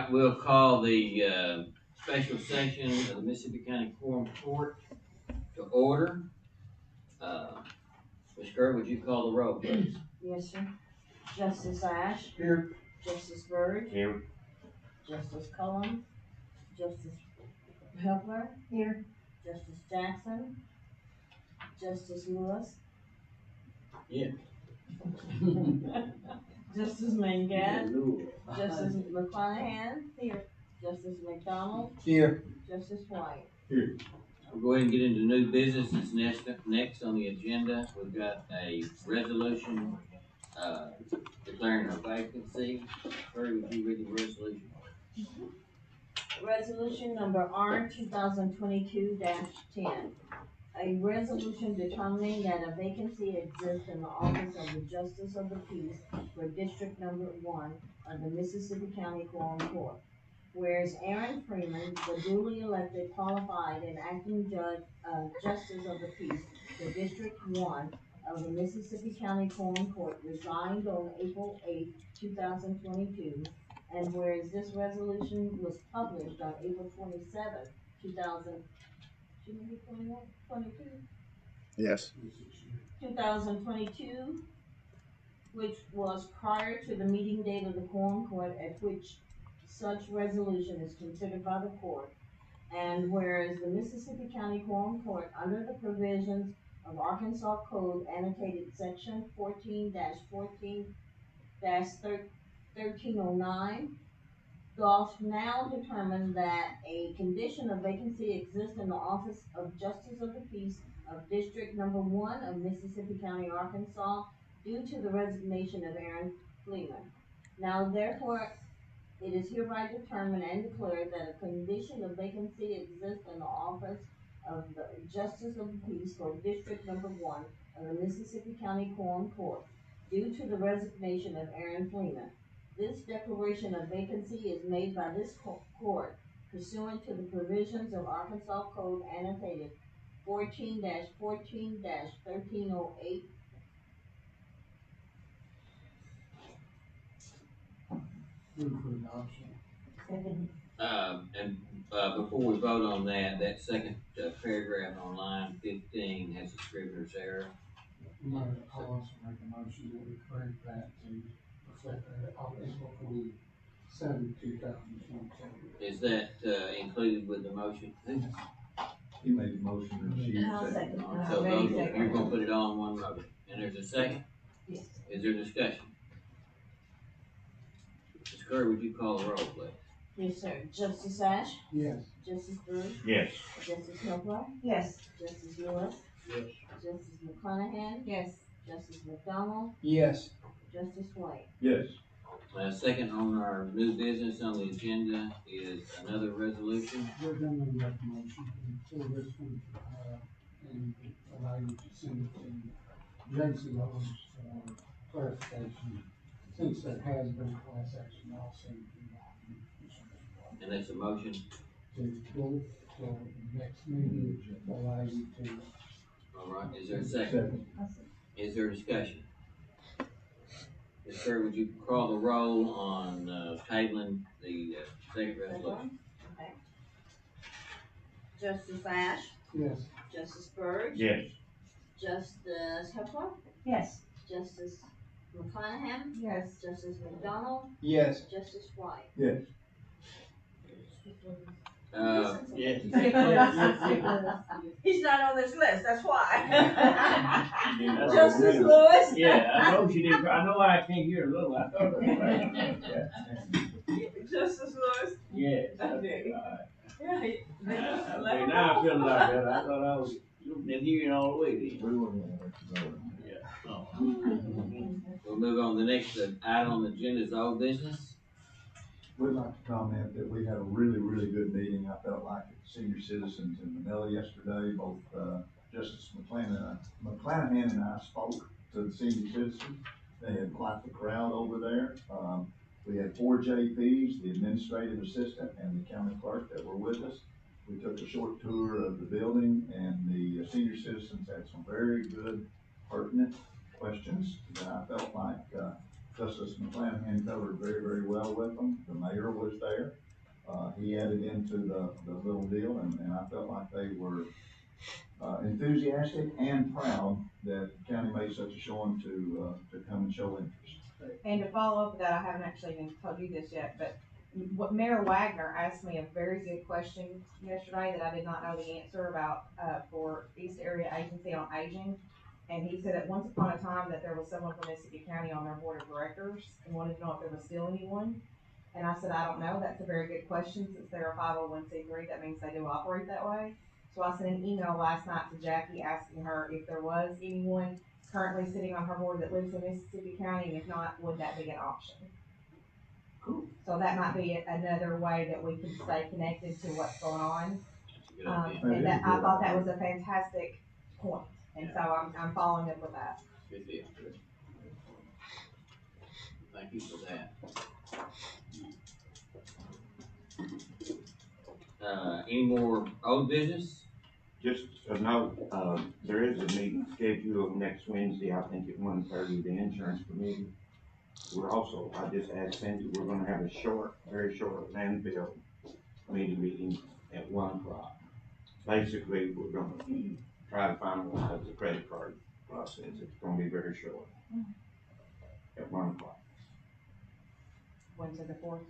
right, we'll call the special session of the Mississippi County Quorum Court to order. Ms. Kerr, would you call the roll, please? Yes, sir. Justice Ash. Here. Justice Byrd. Here. Justice Cullum. Justice Helpler. Here. Justice Jackson. Justice Lewis. Yeah. Justice Mangat. Justice McClanahan. Here. Justice McDonald. Here. Justice White. Here. We'll go ahead and get into new business. It's next on the agenda. We've got a resolution declaring a vacancy. Kerr, would you read the resolution? Resolution number R 2022-10. A resolution determining that a vacancy exists in the office of the Justice of the Peace for District Number 1 of the Mississippi County Quorum Court. Whereas Aaron Freeman, the duly elected, qualified, and acting Justice of the Peace for District 1 of the Mississippi County Quorum Court, resigned on April 8, 2022, and whereas this resolution was published on April 27, 2022, which was prior to the meeting date of the Quorum Court at which such resolution is considered by the court, and whereas the Mississippi County Quorum Court, under the provisions of Arkansas Code annotated section 14-1309, doth now determine that a condition of vacancy exists in the office of Justice of the Peace of District Number 1 of Mississippi County, Arkansas, due to the resignation of Aaron Freeman. Now therefore, it is hereby determined and declared that a condition of vacancy exists in the office of the Justice of the Peace for District Number 1 of the Mississippi County Quorum Court, due to the resignation of Aaron Freeman. This declaration of vacancy is made by this court pursuant to the provisions of Arkansas Code annotated 14-1308. Before we vote on that second paragraph on line 15 has a scrivener's error. I'll also make a motion that we correct that to reflect that Arkansas Code 7, 2022. Is that included with the motion? He made the motion and she seconded. So you're gonna put it all in one motion. And there's a second? Yes. Is there discussion? Ms. Curry, would you call the roll, please? Yes, sir. Justice Ash. Yes. Justice Byrd. Yes. Justice Helpler. Yes. Justice Lewis. Yes. Justice McClanahan. Yes. Justice McDonald. Yes. Justice White. Yes. Second on our new business on the agenda is another resolution. We're going to make a motion for this one, and allow you to send it to J.C. Lowe's for clarification, since there has been a class action lawsuit. And that's a motion. To go for the next meeting, allow you to. All right, is there a second? Is there discussion? Ms. Curry, would you call the roll on tabling the second resolution? Okay. Justice Ash. Yes. Justice Byrd. Yes. Justice Helpler. Yes. Justice McClanahan. Yes. Justice McDonald. Yes. Justice White. Yes. Yes. He's not on this list, that's why. Justice Lewis. Yeah, I know she didn't. I know I came here a little. I thought it was right. Justice Lewis. Yes. Okay. Okay, now I feel like that. I thought I was been hearing all the way. Then. We wouldn't want to go. Yeah. Oh. We'll move on. The next item on the agenda is old business. Would like to comment that we had a really, really good meeting. I felt like senior citizens in Manila yesterday, both Justice McClanahan and I spoke to the senior citizens. They had quite the crowd over there. We had 4 JPs, the administrative assistant and the county clerk that were with us. We took a short tour of the building, and the senior citizens had some very good, pertinent questions that I felt like Justice McClanahan covered very, very well with them. The mayor was there. He added into the little deal, and I felt like they were enthusiastic and proud that the county made such a showing to come and show interest. And to follow up with that, I haven't actually even told you this yet, but what Mayor Wagner asked me a very good question yesterday that I did not know the answer about, for East Area Agency on Aging. And he said that once upon a time that there was someone from Mississippi County on their board of directors and wanted to know if there was still anyone. And I said, I don't know. That's a very good question. Since they're a 501c3, that means they do operate that way. So I sent an email last night to Jackie asking her if there was anyone currently sitting on her board that lives in Mississippi County, and if not, would that be an option? Cool. So that might be another way that we can stay connected to what's going on. That's a good idea. And that, I thought that was a fantastic point, and so I'm following up with that. Good deal. Thank you for that. Any more old business? Just a note, there is a meeting scheduled next Wednesday, I think at 1:30, the insurance committee. We're also, I just asked Cindy, we're gonna have a short, very short landfill meeting at 1 o'clock. Basically, we're gonna try to finalize the credit card process. It's gonna be very short. At 1 o'clock. Wednesday the 4th.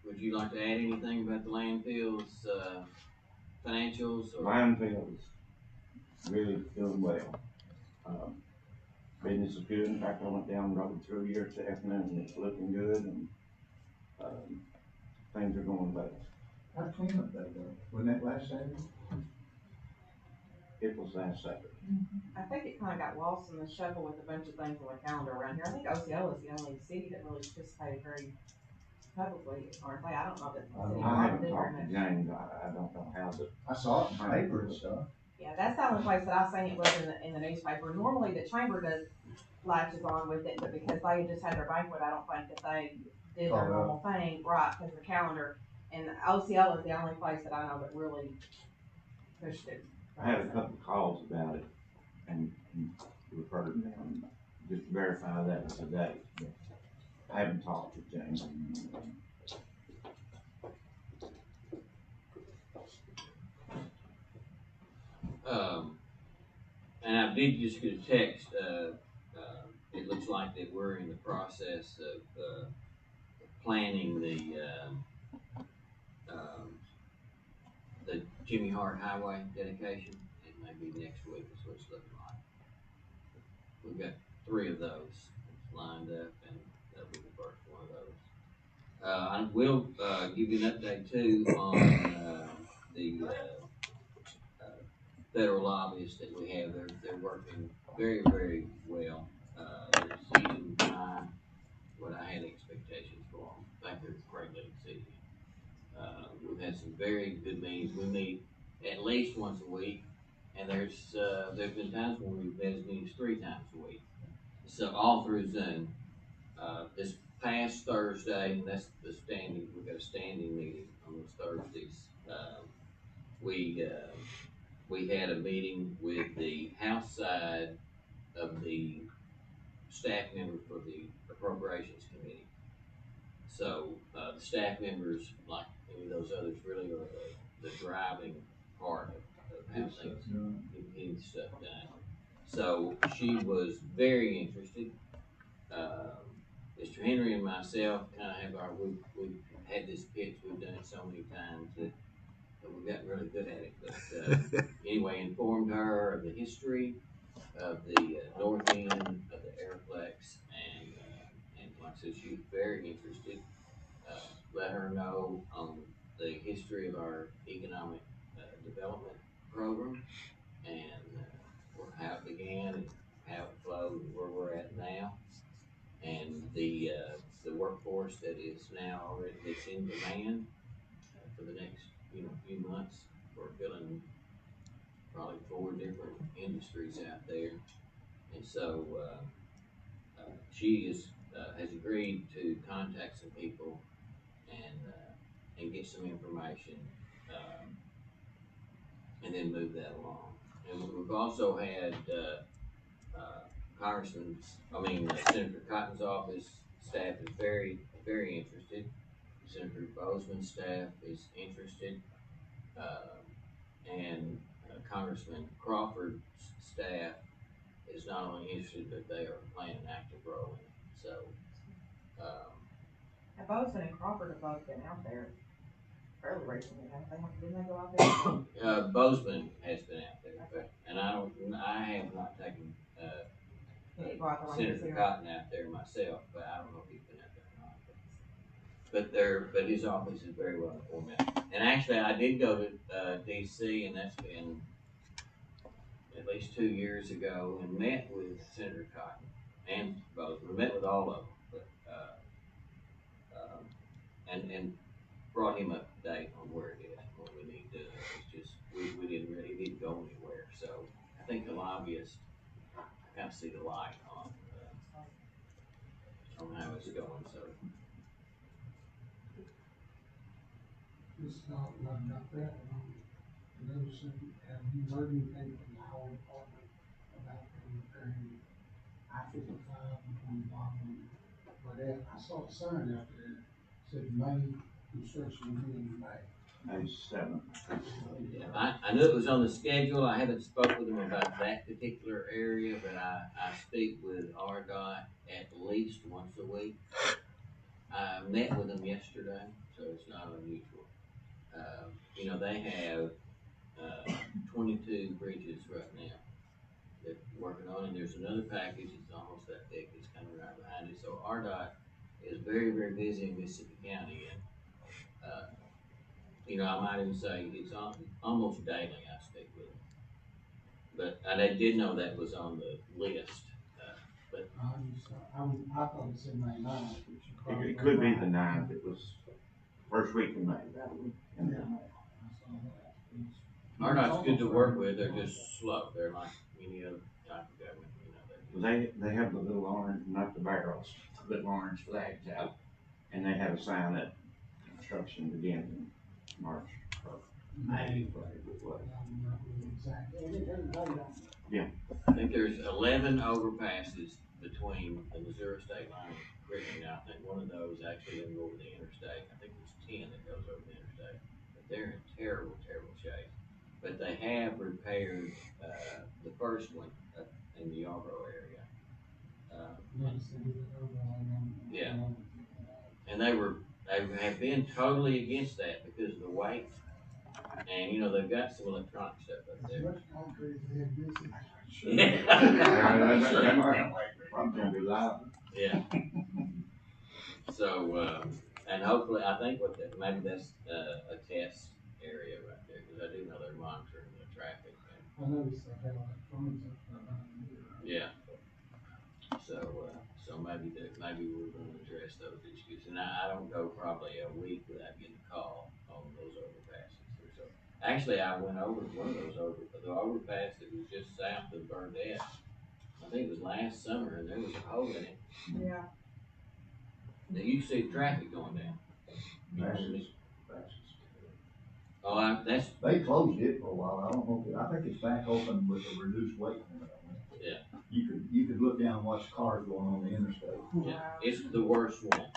Would you like to add anything about the landfills, financials, or? Landfill is really doing well. Business is good. In fact, I went down and rode through here this afternoon and it's looking good, and things are going well. How clean up that though? Wasn't that last Saturday? It was last Saturday. I think it kinda got lost in the shuffle with a bunch of things on the calendar around here. I think OCO is the only city that really participated very publicly, or I don't know that the city I hall haven't did talked very to much. James. I don't know how the, I saw it in the paper and stuff. Yeah, that's the only place that I've seen it was in the newspaper. Normally the chamber does latches on with it, but because they had just had their banquet, I don't think that they did their normal thing, right, because of the calendar. And OCL is the only place that I know that really pushed it. I had a couple calls about it and referred them, just to verify that was the date. I haven't talked to James. And I did just get a text, it looks like that we're in the process of, planning the Jimmy Hart Highway dedication. It may be next week, is what it's looking like. We've got 3 of those lined up, and that'll be the first one of those. I will, give you an update too on, the, federal lobbyists that we have. They're working very, very well. They're exceeding what I had expectations for them. I think they're greatly exceeding. We've had some very good meetings. We meet at least once a week, and there's been times when we've met as many as 3 times a week. So all through Zoom. This past Thursday, that's the standing. We've got a standing meeting on those Thursdays. We had a meeting with the House side of the staff members for the Appropriations Committee. So, the staff members, like any of those others, really are the driving part of how things getting stuff done. So, she was very interested. Mr. Henry and myself kind of have we've had this pitch, we've done it so many times that we've gotten really good at it. But anyway, informed her of the history of the north end of the Airplex, and like I said, she was very interested. Let her know on the history of our economic development program, and how it began and how it flowed and where we're at now, and the workforce that is now already that's in demand for the next few months. We're filling probably 4 different industries out there, and so she has agreed to contact some people and get some information, and then move that along. And we've also had Senator Cotton's office staff is very, very interested. Senator Bozeman's staff is interested. And Congressman Crawford's staff is not only interested, but they are playing an active role in it. So, And Bozeman and Crawford have both been out there fairly recently, haven't they? Didn't they go out there? Bozeman has been out there, and I have not taken, Did he go out there when he was Senator here? Cotton out there myself, but I don't know if he's been out there or not. But his office is very well informed. And actually, I did go to, DC, and that's been at least 2 years ago, and met with Senator Cotton and Bozeman. We met with all of them, but, and brought him up to date on where it is, and what we need to do. It's just, we didn't really need to go anywhere, so I think the lobbyists kind of see the light on how it's going, so. Just thought about that, noticing, have you heard anything from the whole department about them repairing I-55 between Blytheville and Blytheville? I saw a sign out there, said May, construction beginning in May. May 7th. Yeah, I knew it was on the schedule. I haven't spoke with them about that particular area, but I speak with RDOT at least once a week. I met with them yesterday, so it's not unusual. They have 22 bridges right now they're working on, and there's another package that's almost that thick that's coming right behind it. So RDOT is very, very busy in Mississippi County, and I might even say it's almost daily I speak with them. But I did know that was on the list. I thought it said May 9th. It could be the 9th. It was first week in May, that week. Yeah. RDOT's good to work with. They're just slow. They're like any other type of government. They have the little orange, not the barrels, the little orange flags out, and they have a sign that construction begins in March or May, whatever it was. I think there's 11 overpasses between the Missouri state line and Brittany. Now, I think one of those actually doesn't go over the interstate. I think there's 10 that goes over the interstate. But they're in terrible, terrible shape. But they have repaired the first one in the Yarborough area. Yeah. And they have been totally against that because of the weight. And they've got some electronic stuff up there. Yeah. So, and hopefully, I think maybe that's a test area right there, because I do know they're monitoring the traffic. I noticed they had electronics up there. Yeah. So maybe we're going to address those issues, and I don't go probably a week without getting a call on those overpasses. Actually, I went over one of those the overpass that was just south of Burnett. I think it was last summer, and there was a hole in it. Yeah. Now you can see the traffic going down. That's They closed it for a while. I don't know. I think it's back open with a reduced weight limit on it. Yeah. You could look down and watch cars going on the interstate. Yeah, it's the worst one.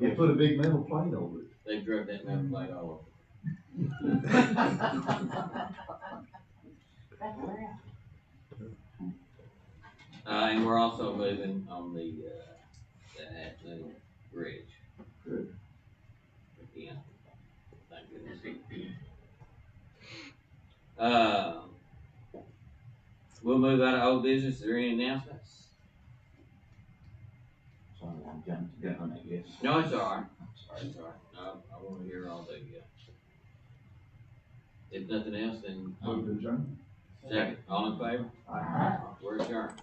They put a big metal plate over it. They drug that metal plate all over. And we're also moving on the Atlanta Bridge. Good. Again, thank goodness. We'll move out of old business. Is there any announcements? Sorry, I'm jumping the gun, I guess. No, it's all right. It's all right. No, I want to hear all the. If nothing else, then Move to adjourn. second. All in favor? Aye. We're adjourned.